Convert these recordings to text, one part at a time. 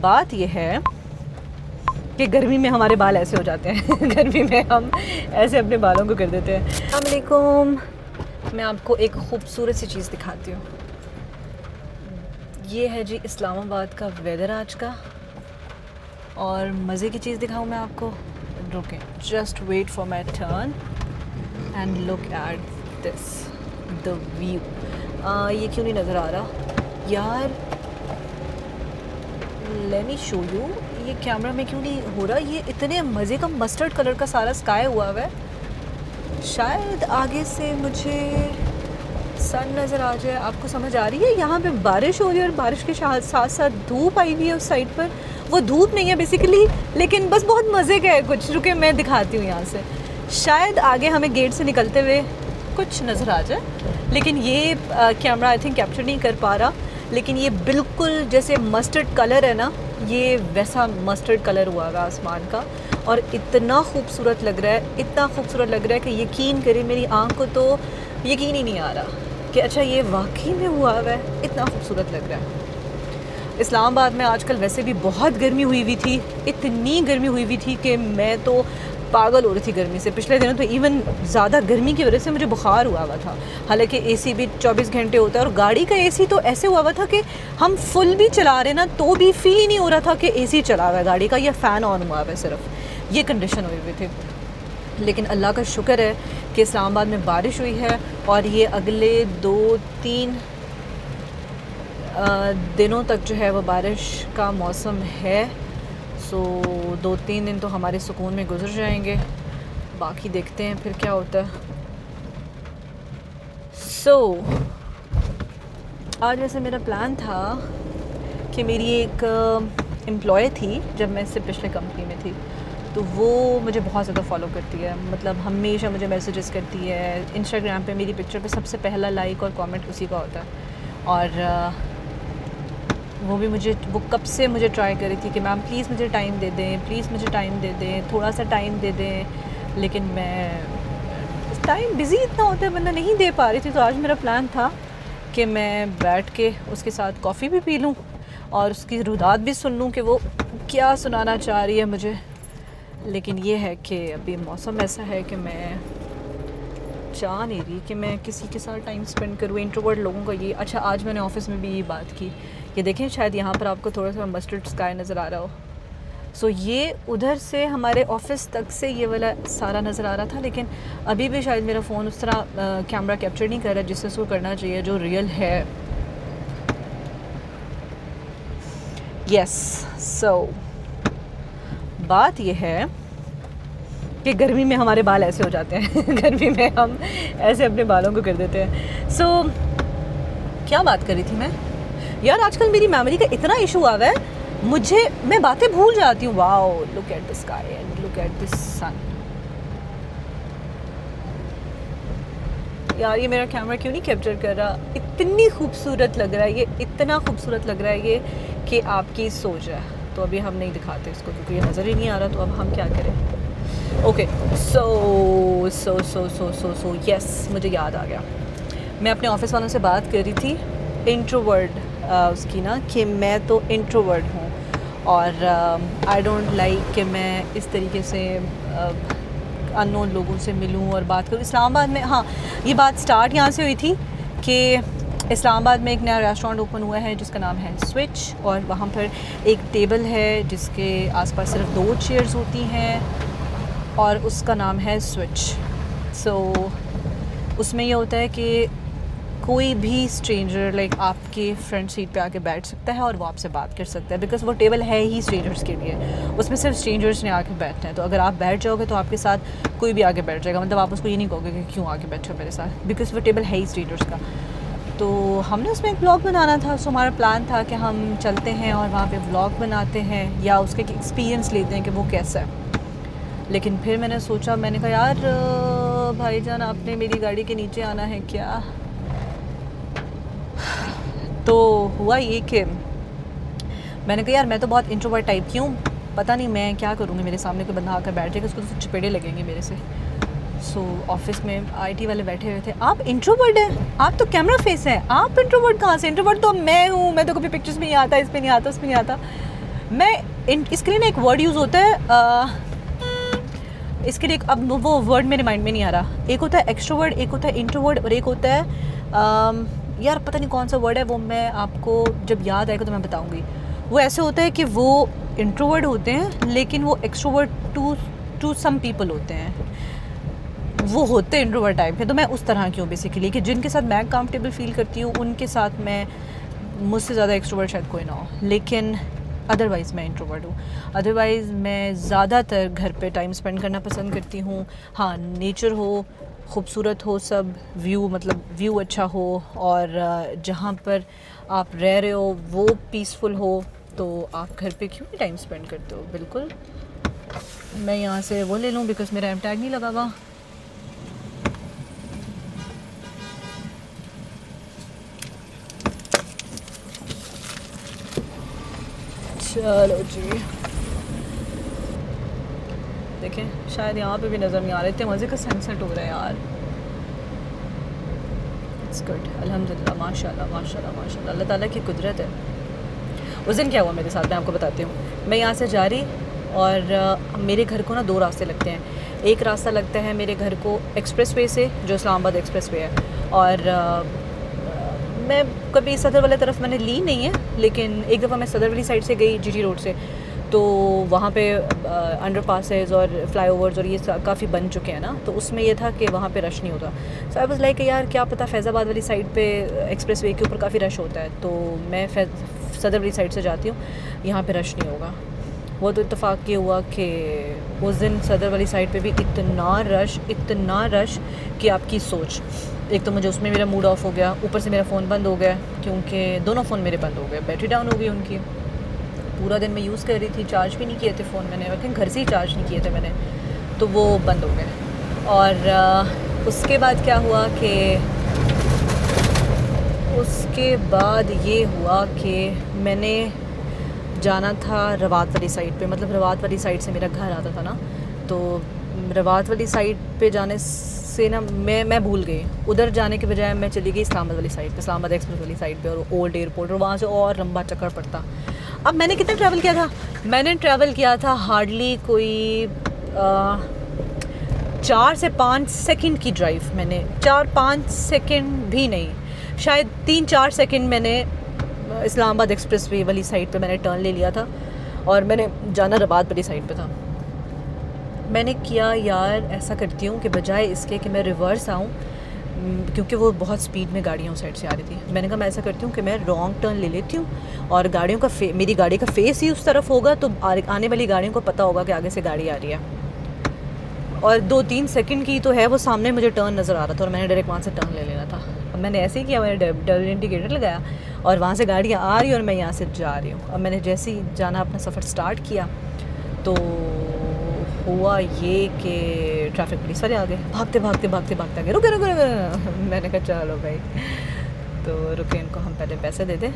बात ये है कि गर्मी में हमारे बाल ऐसे हो जाते हैं गर्मी में हम ऐसे अपने बालों को कर देते हैं। अस्सलाम वालेकुम, मैं आपको एक ख़ूबसूरत सी चीज़ दिखाती हूँ। ये है जी इस्लामाबाद का वेदर आज का, और मज़े की चीज़ दिखाऊँ मैं आपको। रुकें, just wait for my turn and look at this the view. ये क्यों नहीं नज़र आ रहा यार, लेट मी शो यू। ये कैमरा में क्यों नहीं हो रहा? ये इतने मज़े का मस्टर्ड कलर का सारा स्काई हुआ है। शायद आगे से मुझे सन नज़र आ जाए। आपको समझ आ रही है? यहाँ पे बारिश हो रही है और बारिश के साथ साथ धूप आई हुई है उस साइड पर। वो धूप नहीं है बेसिकली, लेकिन बस बहुत मज़े का है कुछ। रुके मैं दिखाती हूँ यहाँ से। शायद आगे हमें गेट से निकलते हुए कुछ नज़र आ जाए, लेकिन ये कैमरा आई थिंक कैप्चर नहीं कर पा रहा। लेकिन ये बिल्कुल जैसे मस्टर्ड कलर है ना, ये वैसा मस्टर्ड कलर हुआ है आसमान का, और इतना खूबसूरत लग रहा है, इतना खूबसूरत लग रहा है कि यकीन करें मेरी आँख को तो यकीन ही नहीं आ रहा कि अच्छा ये वाकई में हुआ है। इतना खूबसूरत लग रहा है। इस्लामाबाद में आजकल वैसे भी बहुत गर्मी हुई थी, इतनी गर्मी हुई थी कि मैं तो पागल हो रही थी गर्मी से। पिछले दिनों तो इवन ज़्यादा गर्मी की वजह से मुझे बुखार हुआ था। हालांकि एसी भी 24 घंटे होता है, और गाड़ी का एसी तो ऐसे हुआ था कि हम फुल भी चला रहे ना तो भी फील ही नहीं हो रहा था कि एसी चला हुआ है गाड़ी का या फ़ैन ऑन हुआ है। सिर्फ ये कंडीशन हुई थी। लेकिन अल्लाह का शुक्र है कि इस्लामाबाद में बारिश हुई है, और ये अगले 2-3 दिनों तक जो है वो बारिश का मौसम है। सो 2-3 दिन तो हमारे सुकून में गुजर जाएंगे, बाकी देखते हैं फिर क्या होता है। आज वैसे मेरा प्लान था कि मेरी एक एम्प्लॉय थी जब मैं इससे पिछले कंपनी में थी, तो वो मुझे बहुत ज़्यादा फॉलो करती है। मतलब हमेशा मुझे मैसेजेस करती है। इंस्टाग्राम पे मेरी पिक्चर पे सबसे पहला लाइक और कमेंट उसी का होता है। और वो कब से मुझे ट्राई कर रही थी कि मैम प्लीज़ मुझे टाइम दे दें, प्लीज़ मुझे टाइम दे दें, थोड़ा सा टाइम दे दें। लेकिन मैं टाइम बिज़ी इतना होता है, बंदा नहीं दे पा रही थी। तो आज मेरा प्लान था कि मैं बैठ के उसके साथ कॉफ़ी भी पी लूँ और उसकी रुदात भी सुन लूँ कि वो क्या सुनाना चाह रही है मुझे। लेकिन ये है कि अभी मौसम ऐसा है कि मैं चाह नहीं रही कि मैं किसी के साथ टाइम स्पेंड करूँ। इंट्रोवर्ट लोगों का ये अच्छा, आज मैंने ऑफ़िस में भी ये बात की। ये देखें, शायद यहाँ पर आपको थोड़ा सा मस्टर्ड स्काई नज़र आ रहा हो। सो ये उधर से हमारे ऑफ़िस तक से ये वाला सारा नज़र आ रहा था, लेकिन अभी भी शायद मेरा फ़ोन उस तरह कैमरा कैप्चर नहीं कर रहा जिससे उसको करना चाहिए जो रियल है। यस, सो बात ये है कि गर्मी में हमारे बाल ऐसे हो जाते हैं गर्मी में हम ऐसे अपने बालों को कर देते हैं। सो क्या बात कर रही थी मैं यार? आजकल मेरी मेमोरी का इतना इशू आ रहा है, मैं बातें भूल जाती हूँ। Wow, look at the sky and look at the sun. यार ये मेरा कैमरा क्यों नहीं कैप्चर कर रहा? इतनी खूबसूरत लग रहा है ये, इतना खूबसूरत लग रहा है ये कि आपकी सोच है। तो अभी हम नहीं दिखाते इसको क्योंकि ये नज़र ही नहीं आ रहा, तो अब हम क्या करें। ओके, सो यस, मुझे याद आ गया। मैं अपने ऑफ़िस वालों से बात कर रही थी इंट्रोवर्ट उसकी ना, कि मैं तो इंट्रोवर्ट हूँ और आई डोंट लाइक कि मैं इस तरीके से अननोन लोगों से मिलूँ और बात करूँ। इस्लामाबाद में, हाँ, ये बात स्टार्ट यहाँ से हुई थी कि इस्लामाबाद में एक नया रेस्टोरेंट ओपन हुआ है जिसका नाम है स्विच, और वहाँ पर एक टेबल है जिसके आसपास सिर्फ 2 चेयर्स होती हैं और उसका नाम है स्विच। सो उसमें ये होता है कि कोई भी स्ट्रेंजर लाइक आपके फ्रंट सीट पे आके बैठ सकता है और वो आपसे बात कर सकता है, बिकॉज़ वो टेबल है ही स्ट्रेंजर्स के लिए। उसमें सिर्फ स्ट्रेंजर्स ने आके बैठना है। तो अगर आप बैठ जाओगे तो आपके साथ कोई भी आके बैठ जाएगा। मतलब आप उसको ये नहीं कहोगे कि क्यों आके बैठे हो मेरे साथ, बिकॉज़ वो टेबल है ही स्ट्रेंजर्स का। तो हमने उसमें एक व्लॉग बनाना था। सो हमारा प्लान था कि हम चलते हैं और वहाँ पे व्लॉग बनाते हैं या उसके एक्सपीरियंस लेते हैं कि वो कैसा है। लेकिन फिर मैंने सोचा, मैंने कहा यार भाईजान आपने मेरी गाड़ी के नीचे आना है क्या? तो हुआ ये कि मैंने कहा यार मैं तो बहुत इंट्रोवर्ट टाइप की हूँ, पता नहीं मैं क्या करूँगी, मेरे सामने कोई बंदा आकर बैठ जाएगा, उसको तो चपेड़े लगेंगे मेरे से। सो ऑफिस में आईटी वाले बैठे हुए थे। आप इंट्रोवर्ट हैं? आप तो कैमरा फेस हैं, आप इंट्रोवर्ट कहाँ से? इंट्रोवर्ट तो मैं हूँ, मैं तो कभी पिक्चर्स में नहीं आता, इस पे नहीं आता, उस पे नहीं आता। इसके लिए ना एक वर्ड यूज़ होता है, इसके लिए अब वो वर्ड मेरे माइंड में नहीं आ रहा। एक होता है एक्सट्रोवर्ड, एक होता है इंट्रोवर्ड, और एक होता है यार पता नहीं कौन सा वर्ड है वो, मैं आपको जब याद आएगा तो मैं बताऊंगी। वो ऐसे होता है कि वो इंट्रोवर्ड होते हैं लेकिन वो एक्सट्रोवर्ड टू सम पीपल होते हैं, वो होते हैं इंट्रोवर्ट टाइप के। तो मैं उस तरह की हूँ बेसिकली, कि जिनके साथ मैं कंफर्टेबल फील करती हूँ उनके साथ मैं, मुझसे ज़्यादा एक्सट्रोवर्ट शायद कोई ना हो, लेकिन अदरवाइज़ मैं इंट्रोवर्ट हूँ। अदरवाइज़ मैं ज़्यादातर घर पे टाइम स्पेंड करना पसंद करती हूँ। हाँ, नेचर हो, खूबसूरत हो, सब व्यू, मतलब व्यू अच्छा हो, और जहाँ पर आप रह रहे हो वो पीसफुल हो, तो आप घर पे क्यों नहीं टाइम स्पेंड करते हो। बिल्कुल। मैं यहाँ से वो ले लूँ बिकॉज़ मेरा एम टैग नहीं लगा हुआ। चलो जी, देखें शायद यहाँ पे भी नज़र नहीं आ रहे थे। मज़े का सनसेट हो रहा है यार। इट्स गुड, अल्हम्दुलिल्लाह, माशाल्लाह माशाल्लाह माशाल्लाह, अल्लाह ताला की कुदरत है। उस दिन क्या हुआ मेरे साथ, मैं आपको बताती हूँ। मैं यहाँ से जा रही, और मेरे घर को ना 2 रास्ते लगते हैं। एक रास्ता लगता है मेरे घर को एक्सप्रेस वे से, जो इस्लामाबाद एक्सप्रेस वे है, और मैं कभी सदर वाली तरफ मैंने ली नहीं है, लेकिन एक दफ़ा मैं सदर वाली साइड से गई जीटी रोड से, तो वहाँ पे अंडर पासेस और फ्लाईओवर्स और ये काफ़ी बन चुके हैं ना, तो उसमें ये था कि वहाँ पे रश नहीं होता। सो आई वाज लाइक यार क्या पता फैज़ाबाद वाली साइड पे एक्सप्रेस वे के ऊपर काफ़ी रश होता है, तो मैं सदर वाली साइड से जाती हूँ, यहाँ पे रश नहीं होगा। वो तो इत्तेफाक ये हुआ कि उस दिन सदर वाली साइड पे भी इतना रश कि आपकी सोच। एक तो मुझे उसमें मेरा मूड ऑफ हो गया, ऊपर से मेरा फ़ोन बंद हो गया, क्योंकि दोनों फ़ोन मेरे बंद हो गए, बैटरी डाउन हो गई उनकी। पूरा दिन मैं यूज़ कर रही थी, चार्ज भी नहीं किए थे फ़ोन मैंने, आई थिंक घर से ही चार्ज नहीं किए थे मैंने, तो वो बंद हो गए। और उसके बाद क्या हुआ कि उसके बाद ये हुआ कि मैंने जाना था रवात वाली साइड पे, मतलब रवात वाली साइड से मेरा घर आता था ना, तो रवात वाली साइड पे जाने से ना मैं भूल गई, उधर जाने के बजाय मैं चली गई इस्लामाबाद वाली साइड पे, इस्लामाबाद एक्सप्रेस वाली साइड पे, और ओल्ड एयरपोर्ट, और वहाँ से और लंबा चक्कर पड़ता। अब मैंने कितना ट्रैवल किया था, मैंने ट्रैवल किया था हार्डली कोई 4 से 5 सेकंड की ड्राइव, मैंने 4-5 सेकंड भी नहीं, शायद 3-4 सेकंड मैंने इस्लामाबाद एक्सप्रेस वे वाली साइड पे मैंने टर्न ले लिया था, और मैंने जाना रबात वाली साइड पे था। मैंने किया यार ऐसा करती हूँ कि बजाय इसके कि मैं रिवर्स आऊँ, क्योंकि वो बहुत स्पीड में गाड़ियाँ उस साइड से आ रही थी, मैंने कहा मैं ऐसा करती हूँ कि मैं रॉन्ग टर्न ले लेती हूँ, और गाड़ियों का मेरी गाड़ी का फेस ही उस तरफ होगा, तो आने वाली गाड़ियों को पता होगा कि आगे से गाड़ी आ रही है। और 2-3 सेकंड की तो है वो सामने मुझे टर्न नज़र आ रहा था, और मैंने डायरेक्ट वहाँ से टर्न ले लेना था। अब मैंने ऐसे ही किया, मैंने डबल इंडिकेटर लगाया, और वहाँ से गाड़ियाँ आ रही और मैं यहाँ से जा रही हूँ। अब मैंने जैसे ही जाना अपना सफ़र स्टार्ट किया, तो हुआ ये कि ट्रैफिक पुलिस वाले आ गए, भागते आ गए, रुके। मैंने कहा चलो भाई, तो रुके, इनको हम पहले पैसे दे दें।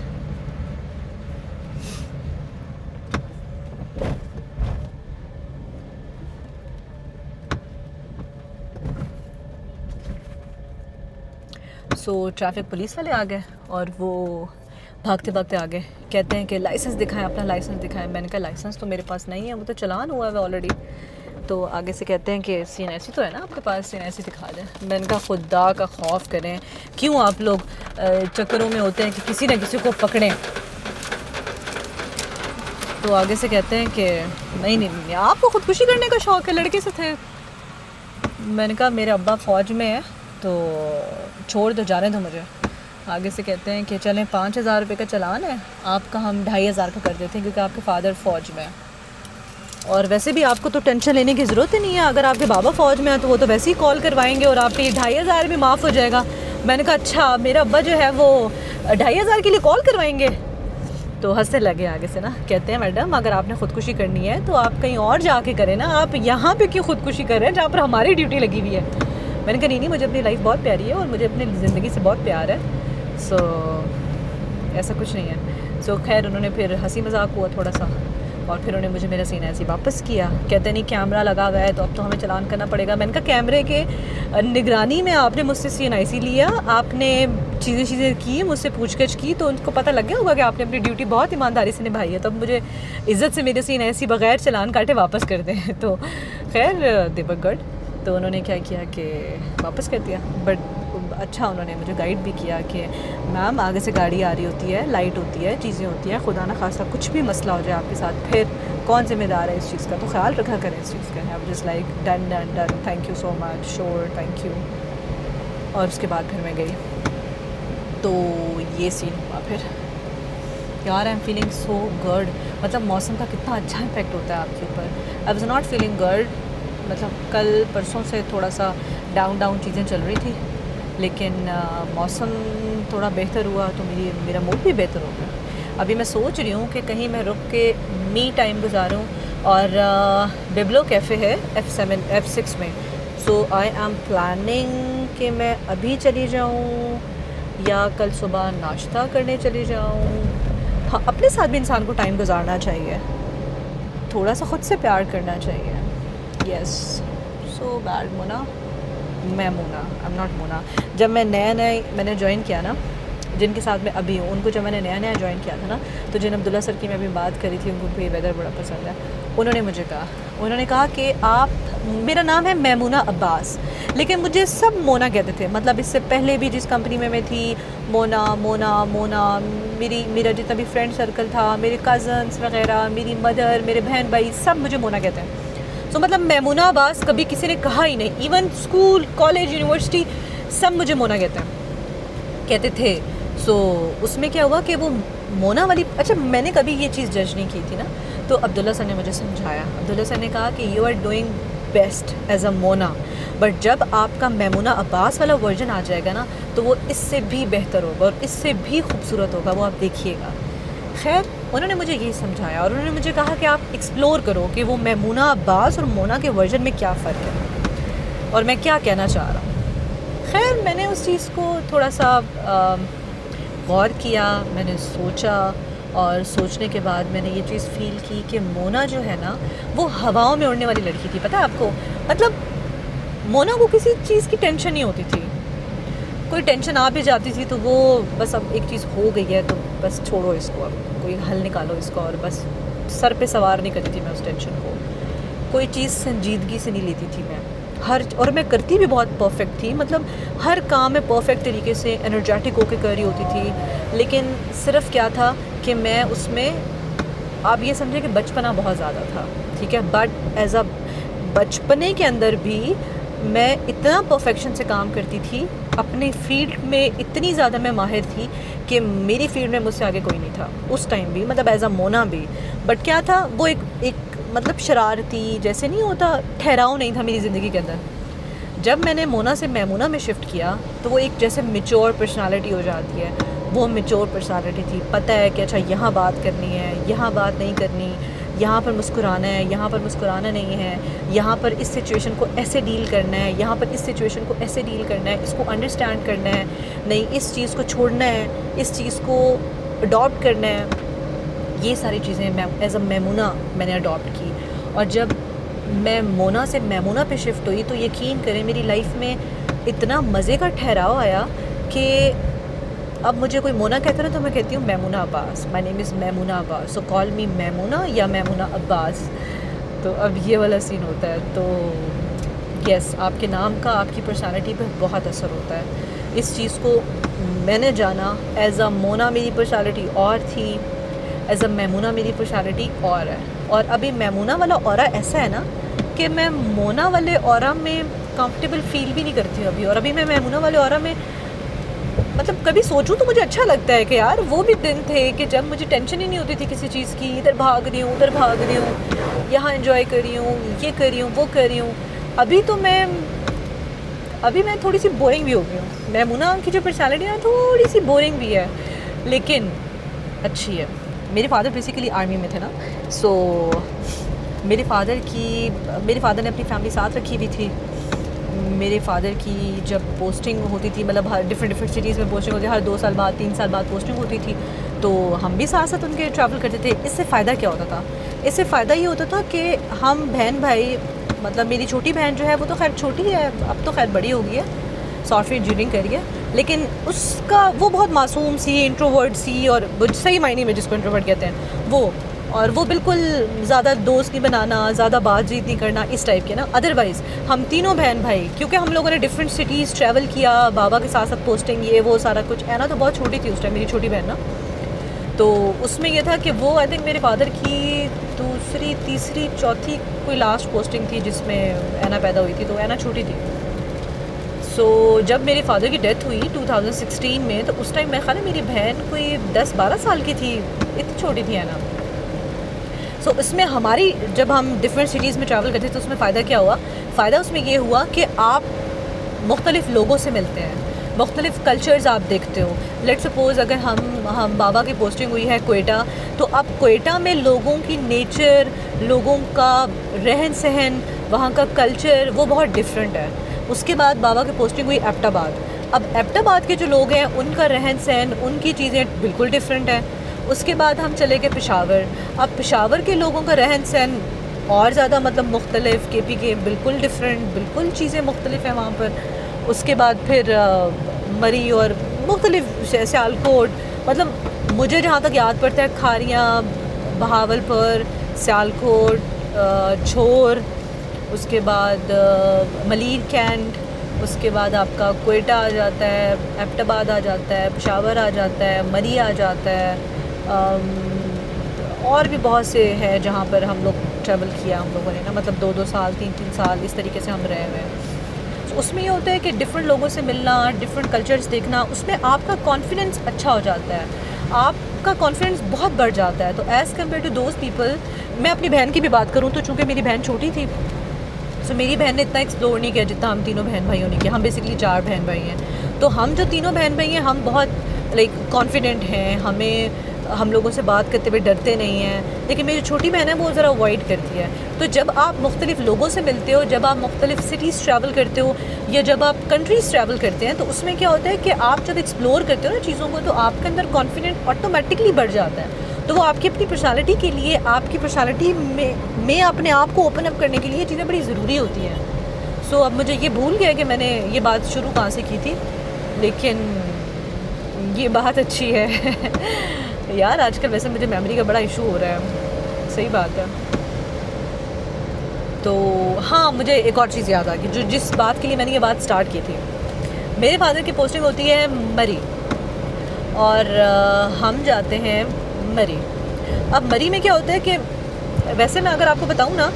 सो ट्रैफिक पुलिस वाले आ गए, और वो भागते आ गए, कहते हैं कि लाइसेंस दिखाएं, अपना लाइसेंस दिखाएं। मैंने कहा लाइसेंस तो मेरे पास नहीं है, वो तो चलान हुआ है ऑलरेडी। तो आगे से कहते हैं कि CNSE तो है ना आपके पास, CNSE दिखा दें। मैंने कहा खुदा का खौफ करें, क्यों आप लोग चक्करों में होते हैं कि किसी न किसी को पकड़ें। तो आगे से कहते हैं कि नहीं आपको खुदकुशी करने का शौक़ है, लड़के से थे। मैंने कहा मेरे अब्बा फ़ौज में है, तो छोड़ दो, जाने दो मुझे। आगे से कहते हैं कि चलें 5,000 रुपये का चलान है आपका, हम 2,500 का कर देते हैं, क्योंकि आपके फ़ादर फ़ौज में है, और वैसे भी आपको तो टेंशन लेने की ज़रूरत ही नहीं है, अगर आपके बाबा फ़ौज में है तो वो तो वैसे ही कॉल करवाएंगे और आपके 2,500 भी माफ़ हो जाएगा। मैंने कहा अच्छा, मेरा अब्बा जो है वो 2,500 के लिए कॉल करवाएंगे। तो हंसने लगे आगे से ना, कहते हैं मैडम अगर आपने ख़ुदकुशी करनी है तो आप कहीं और जाके करें ना, आप यहाँ पे क्यों ख़ुदकुशी कर रहे हैं जहाँ पर हमारी ड्यूटी लगी हुई है। मैंने कहा नहीं, मुझे अपनी लाइफ बहुत प्यारी है और मुझे अपनी ज़िंदगी से बहुत प्यार है, सो ऐसा कुछ नहीं है। सो खैर उन्होंने फिर हंसी मजाक हुआ थोड़ा सा, और फिर उन्होंने मुझे मेरा सीन ऐसे ही वापस किया। कहते नहीं कैमरा लगा हुआ है तो अब तो हमें चलान करना पड़ेगा। मैंने कहा कैमरे के निगरानी में आपने मुझसे CNIC लिया, आपने चीज़ें की, मुझसे पूछगछ की, तो उनको पता लग गया होगा कि आपने अपनी ड्यूटी बहुत ईमानदारी से निभाई है, तो अब मुझे इज़्ज़त से मेरे CNIC बगैर चलान काटे वापस कर दें। तो खैर दे वर गुड। तो उन्होंने क्या किया कि वापस कर दिया। बट अच्छा उन्होंने मुझे गाइड भी किया कि मैम आगे से गाड़ी आ रही होती है, लाइट होती है, चीज़ें होती हैं, खुदा ना खासा कुछ भी मसला हो जाए आपके साथ, फिर कौन ज़िम्मेदार है इस चीज़ का, तो ख्याल रखा करें इस चीज़ का। I was just like done done done, thank you so much, sure, thank you. और उसके बाद फिर मैं गई, तो ये सीन हुआ फिर। यार I am feeling so good. मतलब मौसम का कितना अच्छा इम्पैक्ट होता है आपके ऊपर। I was not feeling good, मतलब कल परसों से थोड़ा सा डाउन चीज़ें चल रही थी, लेकिन मौसम थोड़ा बेहतर हुआ तो मेरा मूड भी बेहतर हो गया। अभी मैं सोच रही हूँ कि कहीं मैं रुक के मी टाइम गुजारूँ, और बिब्लो कैफ़े है F6 में। सो आई एम प्लानिंग कि मैं अभी चली जाऊँ या कल सुबह नाश्ता करने चली जाऊँ। हाँ, अपने साथ भी इंसान को टाइम गुजारना चाहिए, थोड़ा सा ख़ुद से प्यार करना चाहिए। Yes, so bad Mona. मैं Mona, I am not Mona. जब मैं मैंने ज्वाइन किया ना, जिनके साथ मैं अभी हूँ, उनको जब मैंने नया ज्वाइन किया था ना, तो जिन अब्दुल्ला सर की मैं अभी बात करी थी, उनको भी वेदर बड़ा पसंद है। उन्होंने कहा कि मेरा नाम है मैमूना अब्बास, लेकिन मुझे सब मोना कहते थे। मतलब इससे पहले भी जिस कंपनी में मैं थी, मोना मोना मोना। मेरा जितना भी फ्रेंड सर्कल था, मेरे कज़न्स वगैरह, मेरी मदर, मेरे बहन भाई, सब मुझे मोना कहते हैं। तो मतलब मैमूना अब्बास कभी किसी ने कहा ही नहीं। इवन स्कूल, कॉलेज, यूनिवर्सिटी सब मुझे मोना कहते थे। सो उसमें क्या हुआ कि वो मोना वाली, अच्छा मैंने कभी ये चीज़ जज नहीं की थी ना, तो अब्दुल्ला सर ने मुझे समझाया। अब्दुल्ला सर ने कहा कि you are doing best as a Mona, but जब आपका मैमूना अब्बास वाला वर्जन आ जाएगा ना, तो वो इससे भी बेहतर होगा और इससे भी खूबसूरत होगा, वो आप देखिएगा। खैर उन्होंने मुझे यही समझाया, और उन्होंने मुझे कहा कि आप एक्सप्लोर करो कि वो मैमूना अब्बास और मोना के वर्जन में क्या फ़र्क है और मैं क्या कहना चाह रहा हूँ। खैर मैंने उस चीज़ को थोड़ा सा गौर किया, मैंने सोचा, और सोचने के बाद मैंने ये चीज़ फ़ील की कि मोना जो है ना, वो हवाओं में उड़ने वाली लड़की थी। पता है आपको, मतलब मोना को किसी चीज़ की टेंशन नहीं होती थी। कोई टेंशन आ भी जाती थी तो वो बस अब एक चीज़ हो गई है तो बस छोड़ो इसको, अब कोई हल निकालो इसका, और बस सर पे सवार नहीं करती थी मैं उस टेंशन को। कोई चीज़ संजीदगी से नहीं लेती थी मैं, और मैं करती भी बहुत परफेक्ट थी। मतलब हर काम में परफेक्ट तरीके से एनर्जेटिक होकर कर रही होती थी। लेकिन सिर्फ क्या था कि मैं उसमें, आप ये समझे कि बचपना बहुत ज़्यादा था, ठीक है, बट एज अ बचपने के अंदर भी मैं इतना परफेक्शन से काम करती थी, अपने फील्ड में इतनी ज़्यादा मैं माहिर थी कि मेरी फील्ड में मुझसे आगे कोई नहीं था उस टाइम भी, मतलब एज अ मोना भी। बट क्या था, वो एक मतलब शरारती जैसे नहीं होता, ठहराव नहीं था मेरी ज़िंदगी के अंदर। जब मैंने मोना से मैमूना में शिफ्ट किया तो वो एक जैसे मेच्योर पर्सनालिटी हो जाती है। वो मेच्योर पर्सनालिटी थी, पता है कि अच्छा यहाँ बात करनी है, यहाँ बात नहीं करनी, यहाँ पर मुस्कुराना है, यहाँ पर मुस्कुराना नहीं है, यहाँ पर इस सिचुएशन को ऐसे डील करना है, यहाँ पर इस सिचुएशन को ऐसे डील करना है, इसको अंडरस्टैंड करना है, नहीं इस चीज़ को छोड़ना है, इस चीज़ को अडॉप्ट करना है। ये सारी चीज़ें मैं एज अ मैमूना मैंने अडॉप्ट की। और जब मैं मोना से मैमूना पे शिफ्ट हुई तो यकीन करें मेरी लाइफ में इतना मज़े का ठहराव आया कि अब मुझे कोई मोना कहता है ना तो मैं कहती हूँ Maimoona Abbas, my name is Maimoona Abbas, so call मी मैमूना या मैमूना अब्बास। तो अब ये वाला सीन होता है। तो यस, आपके नाम का आपकी पर्सनालिटी पे बहुत असर होता है। इस चीज़ को मैंने जाना। एज अ मोना मेरी पर्सनालिटी और थी, एज अ मैमूना मेरी पर्सनालिटी और है। और अभी मैमूना वाला ऑरा ऐसा है ना कि मैं मोना वाले ऑरा में कंफर्टेबल फील भी नहीं करती हूँ अभी। और अभी मैं मैमूना वाले ऑरा में, मतलब कभी सोचूं तो मुझे अच्छा लगता है कि यार वो भी दिन थे कि जब मुझे टेंशन ही नहीं होती थी किसी चीज़ की। इधर भाग रही हूँ, उधर भाग रही हूँ, यहाँ एंजॉय कर रही हूँ, ये कर रही हूँ, वो कर रही हूँ। अभी मैं थोड़ी सी बोरिंग भी हो गई हूँ। मैमूना की जो पर्सनैलिटी है थोड़ी सी बोरिंग भी है, लेकिन अच्छी है। मेरे फादर बेसिकली आर्मी में थे ना, सो मेरे फादर ने अपनी फैमिली साथ रखी हुई थी। मेरे फादर की जब पोस्टिंग होती थी, मतलब हर डिफरेंट सिटीज़ में पोस्टिंग होती थी, हर 2 साल बाद 3 साल बाद पोस्टिंग होती थी, तो हम भी साथ साथ उनके ट्रैवल करते थे। इससे फ़ायदा क्या होता था इससे फ़ायदा ये होता था कि हम बहन भाई, मतलब मेरी छोटी बहन जो है वो तो खैर छोटी है, अब तो खैर बड़ी हो गई है, सॉफ्टवेयर इंजीनियरिंग करी है, लेकिन उसका वो बहुत मासूम सी, इंट्रोवर्ट सी, और सही मायने में जिसको इंट्रोवर्ट कहते हैं वो, और वो बिल्कुल ज़्यादा दोस्त नहीं बनाना, ज़्यादा बातचीत नहीं करना, इस टाइप के ना। अदरवाइज़ हम तीनों बहन भाई, क्योंकि हम लोगों ने डिफरेंट सिटीज़ ट्रैवल किया, बाबा के साथ साथ पोस्टिंग, ये वो सारा कुछ है ना, तो बहुत छोटी थी उस टाइम मेरी छोटी बहन ना। तो उसमें यह था कि वो आई थिंक मेरे फादर की दूसरी, तीसरी, चौथी कोई लास्ट पोस्टिंग थी जिसमें ऐना पैदा हुई थी, तो ऐना छोटी थी। सो जब मेरे फादर की डेथ हुई 2016 में, तो उस टाइम मैं ख्याल है मेरी बहन कोई 10-12 साल की थी, इतनी छोटी थी ऐना। सो इसमें हमारी, जब हम डिफरेंट सिटीज़ में ट्रैवल करते थे तो उसमें फ़ायदा क्या हुआ? फ़ायदा उसमें ये हुआ कि आप मुख्तलिफ़ लोगों से मिलते हैं, मुख्तलिफ़ कल्चर्स आप देखते हो। लेट सपोज़ अगर हम बाबा की पोस्टिंग हुई है कोयटा, तो अब कोयटा में लोगों की नेचर, लोगों का रहन सहन, वहाँ का कल्चर वो बहुत डिफरेंट है। उसके बाद बाबा की पोस्टिंग हुई एबटाबाद। अब एबटाबाद के जो लोग हैं उनका रहन सहन, उनकी चीज़ें बिल्कुल डिफरेंट हैं। उसके बाद हम चले गए पेशावर। अब पेशावर के लोगों का रहन सहन और ज़्यादा मतलब मुख्तलिफ़, केपी के बिल्कुल डिफरेंट, बिल्कुल चीज़ें मुख्तलिफ़ हैं वहाँ पर। उसके बाद फिर मरी और मुख्तलिफ़ सियालकोट, मतलब मुझे जहाँ तक याद पड़ता है खारियाँ, बहावलपुर, सियालकोट, छोर, उसके बाद मलीर कैंट, उसके बाद आपका कोयटा आ जाता है, एबटाबाद आ जाता है, पेशावर आ जाता है, मरी आ जाता है, और भी बहुत से हैं जहाँ पर हम लोग ट्रैवल किया हम लोगों ने ना, मतलब 2-2 साल, 3-3 साल इस तरीके से हम रहे हुए हैं। तो उसमें ये होता है कि डिफरेंट लोगों से मिलना, डिफरेंट कल्चर्स देखना, उसमें आपका कॉन्फिडेंस अच्छा हो जाता है, आपका कॉन्फिडेंस बहुत बढ़ जाता है। तो as compare to those people, मैं अपनी बहन की भी बात करूँ तो चूँकि मेरी बहन छोटी थी, सो मेरी बहन ने इतना एक्सप्लोर नहीं किया जितना हम तीनों बहन भाइयों ने किया। हम बेसिकली 4 बहन भाई हैं, तो हम जो तीनों बहन भाई हैं हम बहुत कॉन्फिडेंट हैं, हम लोगों से बात करते हुए डरते नहीं हैं। लेकिन मेरी छोटी बहन है वो ज़रा अवॉइड करती है। तो जब आप मुख्तलिफ़ लोगों से मिलते हो, जब आप मुख्तलिफ़ सिटीज़ ट्रैवल करते हो, या जब आप कंट्रीज़ ट्रैवल करते हैं, तो उसमें क्या होता है कि आप जब एक्सप्लोर करते हो ना चीज़ों को, तो आपके अंदर कॉन्फिडेंट ऑटोमेटिकली बढ़ जाता है। तो वो आपकी अपनी पर्सनालिटी के लिए, आपकी पर्सनालिटी में अपने आप को ओपन अप करने के लिए चीज़ें बड़ी ज़रूरी होती हैं। सो अब मुझे ये भूल गया कि मैंने ये बात शुरू कहाँ से की थी, लेकिन ये बात अच्छी है यार आजकल वैसे मुझे मेमोरी का बड़ा इशू हो रहा है, सही बात है। तो हाँ, मुझे एक और चीज़ याद आ गई, जो जिस बात के लिए मैंने ये बात स्टार्ट की थी। मेरे फादर की पोस्टिंग होती है मरी, और हम जाते हैं मरी। अब मरी में क्या होता है कि वैसे मैं अगर आपको बताऊं ना,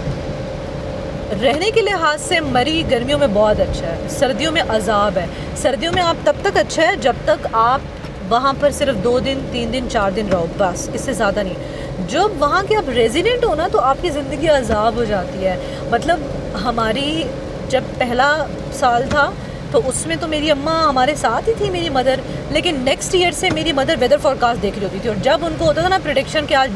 रहने के लिहाज से मरी गर्मियों में बहुत अच्छा है, सर्दियों में अजाब है। सर्दियों में आप तब तक अच्छा है जब तक आप वहाँ पर सिर्फ 2 दिन, 3 दिन, 4 दिन रहो, बस, इससे ज़्यादा नहीं। जब वहाँ के आप रेजिडेंट हो ना, तो आपकी ज़िंदगी अजाब हो जाती है। मतलब हमारी जब पहला साल था तो उसमें तो मेरी अम्मा हमारे साथ ही थी, मेरी मदर, लेकिन नेक्स्ट ईयर से मेरी मदर वेदर फोरकास्ट देख रही होती थी, और जब उनको होता था ना प्रेडिक्शन कि आज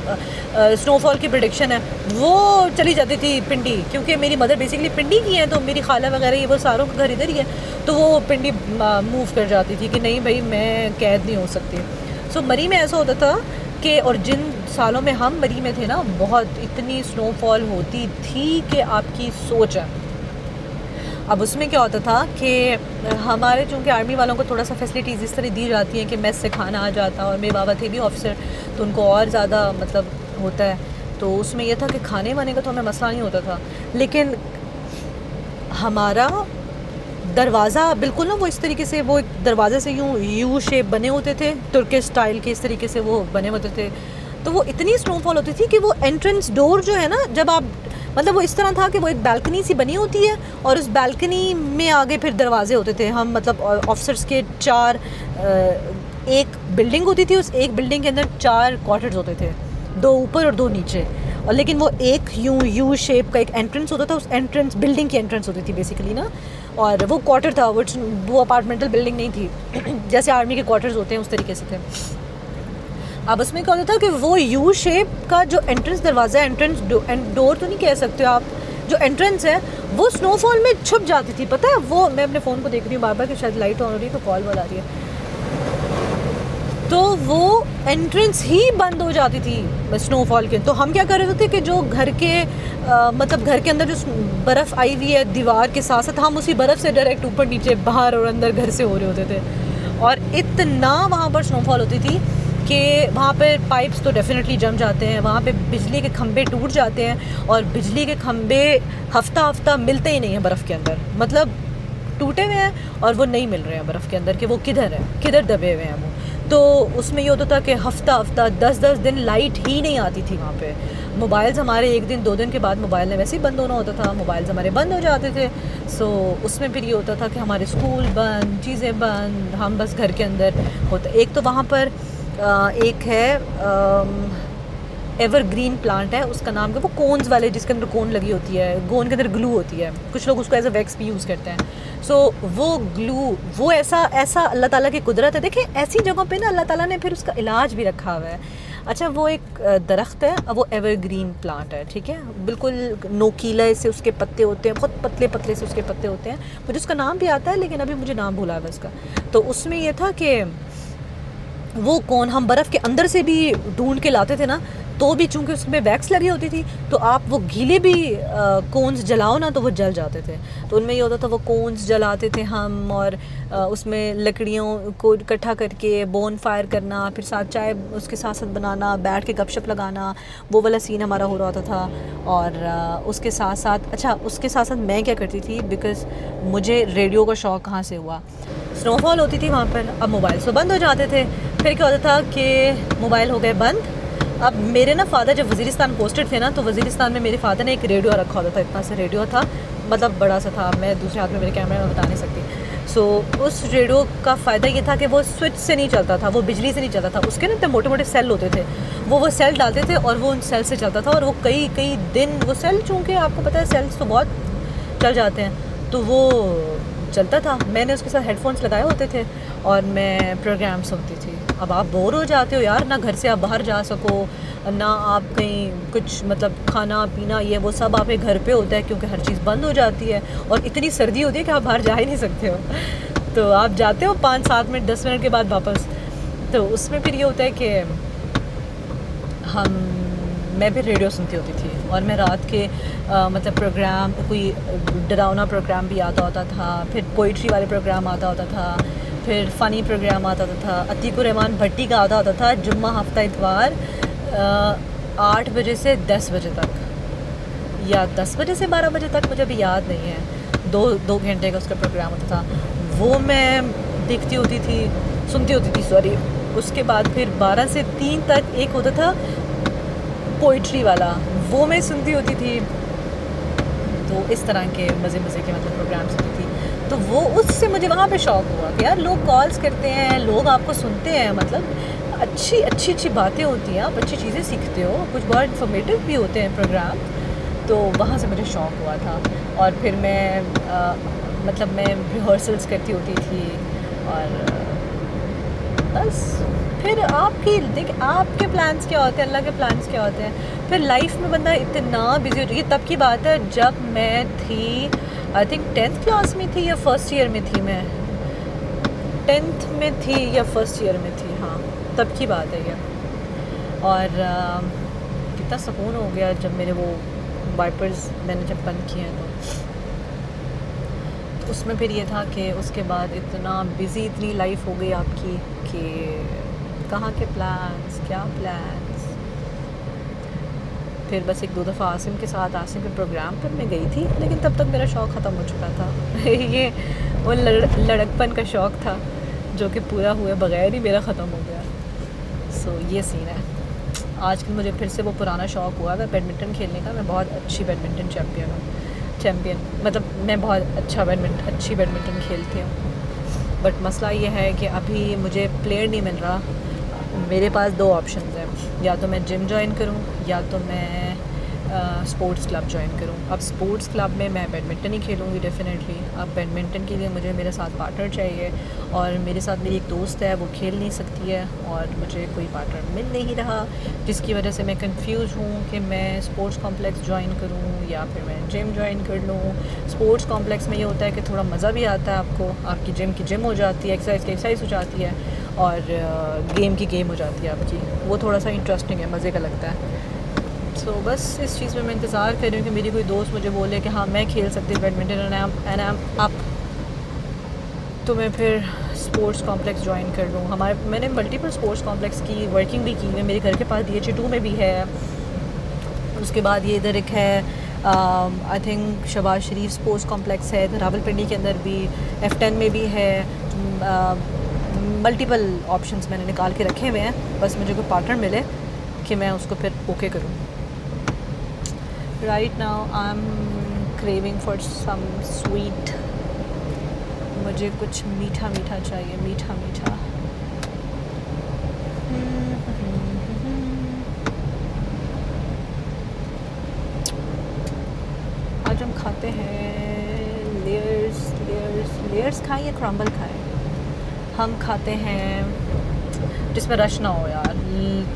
स्नोफॉल की प्रेडिक्शन है, वो चली जाती थी पिंडी, क्योंकि मेरी मदर बेसिकली पिंडी की है, तो मेरी खाला वगैरह ये वो सारों का घर इधर ही है, तो वो पिंडी मूव कर जाती थी कि नहीं भाई मैं कैद नहीं हो सकती। सो मरी में ऐसा होता था कि, और जिन सालों में हम मरी में थे ना, बहुत इतनी स्नोफॉल होती थी कि आपकी सोच है। अब उसमें क्या होता था कि हमारे चूँकि आर्मी वालों को थोड़ा सा फैसिलिटीज़ इस तरह दी जाती हैं कि मेस से खाना आ जाता, और मेरे बाबा थे भी ऑफिसर, तो उनको और ज़्यादा मतलब होता है। तो उसमें यह था कि खाने वाने का तो हमें मसला नहीं होता था, लेकिन हमारा दरवाज़ा बिल्कुल ना वो इस तरीके से, वो एक दरवाज़े से यूँ यू शेप बने होते थे, तुर्किश स्टाइल के इस तरीके से वो बने होते थे। तो वो इतनी स्नोफॉल होती थी कि वो एंट्रेंस डोर जो है ना, जब आप, मतलब वो इस तरह था कि वो एक बालकनी सी बनी होती है, और उस बालकनी में आगे फिर दरवाजे होते थे। हम मतलब ऑफिसर्स के 4, एक बिल्डिंग होती थी, उस एक बिल्डिंग के अंदर 4 क्वार्टर्स होते थे, 2 ऊपर और 2 नीचे, और लेकिन वो एक यू शेप का एक एंट्रेंस होता था, उस एंट्रेंस बिल्डिंग की एंट्रेंस होती थी बेसिकली ना, और वो क्वार्टर था, वो अपार्टमेंटल बिल्डिंग नहीं थी जैसे आर्मी के क्वार्टर्स होते हैं उस तरीके से थे। अब उसमें क्या होता था कि वो यू शेप का जो एंट्रेंस दरवाज़ा, एंट्रेंस डोर तो नहीं कह सकते आप, जो एंट्रेंस है वो स्नोफॉल में छुप जाती थी, पता है। वो मैं अपने फ़ोन को देख रही हूँ बार बार कि शायद लाइट ऑन हो रही है तो कॉल वाला आ रही है। तो वो एंट्रेंस ही बंद हो जाती थी स्नोफॉल के। तो हम क्या कर रहे थे कि जो घर के मतलब घर के अंदर जो बर्फ़ आई हुई है दीवार के साथ साथ, हम उसी बर्फ़ से डायरेक्ट ऊपर नीचे बाहर और अंदर घर से हो रहे होते थे। और इतना वहाँ पर स्नोफॉल होती थी कि वहाँ पे पाइप्स तो डेफिनेटली जम जाते हैं, वहाँ पे बिजली के खंभे टूट जाते हैं, और बिजली के खंभे हफ्ता हफ्ता मिलते ही नहीं हैं बर्फ़ के अंदर, मतलब टूटे हुए हैं और वो नहीं मिल रहे हैं बर्फ़ के अंदर कि वो किधर है, किधर दबे हुए हैं वो। तो उसमें ये होता था कि हफ्ता हफ्ता 10-10 दिन लाइट ही नहीं आती थी वहाँ पे। मोबाइल्स हमारे 1 दिन 2 दिन के बाद मोबाइल ने वैसे ही बंद होना होता था, मोबाइल्स हमारे बंद हो जाते थे। सो उसमें फिर ये होता था कि हमारे स्कूल बंद, चीज़ें बंद, हम बस घर के अंदर होता। एक तो वहाँ पर एक है एवरग्रीन प्लांट है, उसका नाम क्या, वो कोन्स वाले जिसके अंदर कोन लगी होती है, कोन के अंदर ग्लू होती है, कुछ लोग उसको एज अ वैक्स भी यूज़ करते हैं। सो वो ग्लू, वो ऐसा अल्लाह ताला की कुदरत है। देखिए ऐसी जगहों पे ना अल्लाह ताला ने फिर उसका इलाज भी रखा हुआ है। अच्छा, वो एक दरख्त है, वो एवरग्रीन प्लांट है, ठीक है, बिल्कुल नोकीले से उसके पत्ते होते हैं, बहुत पतले पतले से उसके पत्ते होते हैं। मुझे उसका नाम भी आता है लेकिन अभी मुझे नाम भूला है उसका। तो उसमें ये था कि वो कोन हम बर्फ़ के अंदर से भी ढूंढ के लाते थे ना, तो भी चूँकि उसमें वैक्स लगी होती थी, तो आप वो गीले भी कोन्स जलाओ ना तो वो जल जाते थे। तो उनमें ये होता था वो कोन्स जलाते थे हम, और उसमें लकड़ियों को इकट्ठा करके बोन फायर करना, फिर साथ चाय उसके साथ साथ बनाना, बैठ के गपशप लगाना, वो वाला सीन हमारा हो रहा होता था। और उसके साथ साथ, अच्छा उसके साथ साथ मैं क्या करती थी, बिकॉज़ मुझे रेडियो का शौक़ कहाँ से हुआ, स्नोफॉल होती थी वहाँ पर, अब मोबाइल तो बंद हो जाते थे। फिर क्या होता था कि मोबाइल हो गए बंद। अब मेरे ना फ़ादर जब वज़ीरिस्तान पोस्टेड थे ना, तो वज़ीरिस्तान में मेरे फ़ादर ने एक रेडियो रखा होता था, इतना सा रेडियो था, मतलब बड़ा सा था, मैं दूसरे हाथ में मेरे कैमरे में बता नहीं सकती। सो उस रेडियो का फ़ायदा ये था कि वो स्विच से नहीं चलता था, वो बिजली से नहीं चलता था, उसके ना इतने मोटे मोटे सेल होते थे, वो सेल डालते थे और वो उन सेल से चलता था। और वो कई कई दिन वो सेल, चूँकि आपको पता है सेल्स तो बहुत चल जाते हैं, तो वो चलता था। मैंने उसके साथ हेडफोन्स लगाए होते थे और मैं प्रोग्राम सुनती थी। अब आप बोर हो जाते हो यार, ना घर से आप बाहर जा सको, ना आप कहीं कुछ मतलब खाना पीना ये वो सब आपके घर पे होता है, क्योंकि हर चीज़ बंद हो जाती है और इतनी सर्दी होती है कि आप बाहर जा ही नहीं सकते हो। तो आप जाते हो 5-7 मिनट 10 मिनट के बाद वापस। तो उसमें फिर ये होता है कि मैं भी रेडियो सुनती होती थी, और मैं रात के मतलब प्रोग्राम, कोई डरावना प्रोग्राम भी आता होता था, फिर पोइट्री वाले प्रोग्राम आता होता था, फिर फ़नी प्रोग्राम आता होता था, अतीकुर रहमान भट्टी का आता होता था जुम्मा हफ्ता इतवार 8 बजे से 10 बजे तक, या 10 बजे से 12 बजे तक, मुझे अभी याद नहीं है। 2 घंटे का उसका प्रोग्राम होता था, वो मैं देखती होती थी, सुनती होती थी, सॉरी। उसके बाद फिर 12 से 3 तक एक होता था पोइट्री वाला, वो मैं सुनती होती थी। तो इस तरह के मज़े के मतलब प्रोग्राम सुनती थी। तो वो उससे मुझे वहाँ पे शौक़ हुआ कि यार लोग कॉल्स करते हैं, लोग आपको सुनते हैं, मतलब अच्छी बातें होती हैं, आप अच्छी चीज़ें सीखते हो, कुछ बहुत इन्फॉर्मेटिव भी होते हैं प्रोग्राम। तो वहाँ से मुझे शौक़ हुआ था। और फिर मैं मतलब मैं रिहर्सल्स करती होती थी, और बस फिर आपके प्लान्स क्या होते हैं, अल्लाह के प्लान्स क्या होते हैं। फिर लाइफ में बंदा इतना बिजी हो, ये तब की बात है जब मैं थी, आई थिंक 10th क्लास में थी या फर्स्ट ईयर में थी, मैं 10th में थी या फर्स्ट ईयर में थी, हाँ तब की बात है ये। और कितना सुकून हो गया जब मेरे वो वाइपर्स मैंने जब बंद किए हैं। तो उसमें फिर ये था कि उसके बाद इतना बिज़ी, इतनी लाइफ हो गई आपकी कि कहाँ के प्लान्स, क्या प्लान्स। फिर बस 1-2 दफ़ा आसिम के प्रोग्राम पर मैं गई थी, लेकिन तब तक मेरा शौक़ ख़त्म हो चुका था। ये वो लड़कपन का शौक़ था जो कि पूरा हुए बग़ैर ही मेरा ख़त्म हो गया। सो ये सीन है। आजकल मुझे फिर से वो पुराना शौक़ हुआ है बैडमिंटन खेलने का। मैं बहुत अच्छी बैडमिंटन चैम्पियन मतलब मैं बहुत अच्छी बैडमिंटन खेलती हूँ। बट मसला ये है कि अभी मुझे प्लेयर नहीं मिल रहा। मेरे पास 2 ऑप्शंस हैं, या तो मैं जिम जॉइन करूँ या तो मैं स्पोर्ट्स क्लब जॉइन करूँ। अब स्पोर्ट्स क्लब में मैं बैडमिंटन ही खेलूँगी डेफिनेटली। अब बैडमिंटन के लिए मुझे मेरे साथ पार्टनर चाहिए, और मेरे साथ मेरी एक दोस्त है, वो खेल नहीं सकती है, और मुझे कोई पार्टनर मिल नहीं रहा, जिसकी वजह से मैं कंफ्यूज हूँ कि मैं स्पोर्ट्स कॉम्प्लेक्स जॉइन करूँ या फिर मैं जिम जॉइन कर लूँ। स्पोर्ट्स कॉम्प्लेक्स में ये होता है कि थोड़ा मज़ा भी आता है आपको, आपकी जिम हो जाती है, एक्सरसाइज की एक्सरसाइज हो जाती है, और गेम की गेम हो जाती है आपकी, वो थोड़ा सा इंटरेस्टिंग है, मज़े का लगता है। सो बस इस चीज़ में मैं इंतज़ार कर रही हूँ कि मेरी कोई दोस्त मुझे बोले कि हाँ मैं खेल सकती हूँ badminton and I am up, तो मैं फिर स्पोर्ट्स कॉम्प्लेक्स ज्वाइन कर लूँ। मैंने मल्टीपल स्पोर्ट्स कॉम्प्लेक्स की वर्किंग भी की है, मेरे घर के पास DH2 में भी है, उसके बाद ये इधर एक है I think Shahbaz Sharif sports complex है, इधर रावलपिंडी के अंदर भी, F10 में भी है। मल्टीपल ऑप्शंस मैंने निकाल के रखे हुए हैं, बस मुझे कोई पार्टनर मिले कि मैं उसको फिर ओके करूँ। Right now I am craving for some sweet, मुझे कुछ मीठा मीठा चाहिए, मीठा मीठा। आज हम खाते हैं लेयर्स खाएं या क्रम्बल खाएं? हम खाते हैं जिसमें रश ना हो यार,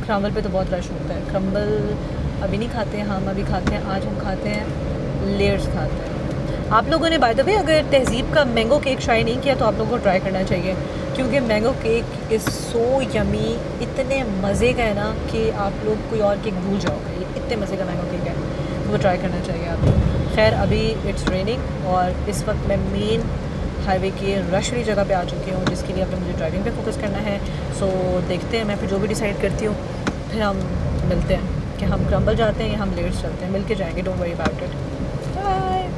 क्रम्बल पे तो बहुत रश होता है। क्रम्बल अभी नहीं खाते हैं हम, अभी खाते हैं, आज हम खाते हैं लेयर्स खाते हैं। आप लोगों ने बाय द वे अगर तहज़ीब का मैंगो केक ट्राई नहीं किया तो आप लोगों को ट्राई करना चाहिए, क्योंकि mango cake is so yummy, इतने मज़े का है ना कि आप लोग कोई और केक भूल जाओगे, ये इतने मज़े का मैंगो केक है, तो वो ट्राई करना चाहिए आपको। खैर अभी इट्स रेनिंग और इस वक्त मैं मेन हाईवे के रश वाली जगह पे आ चुकी हूँ, जिसके लिए अब मुझे ड्राइविंग पे फोकस करना है। सो देखते हैं, मैं फिर जो भी डिसाइड करती हूँ फिर हम मिलते हैं कि हम क्रम्बल जाते हैं या हम लेट्स चलते हैं, मिल के जाएंगे, don't worry about it, bye.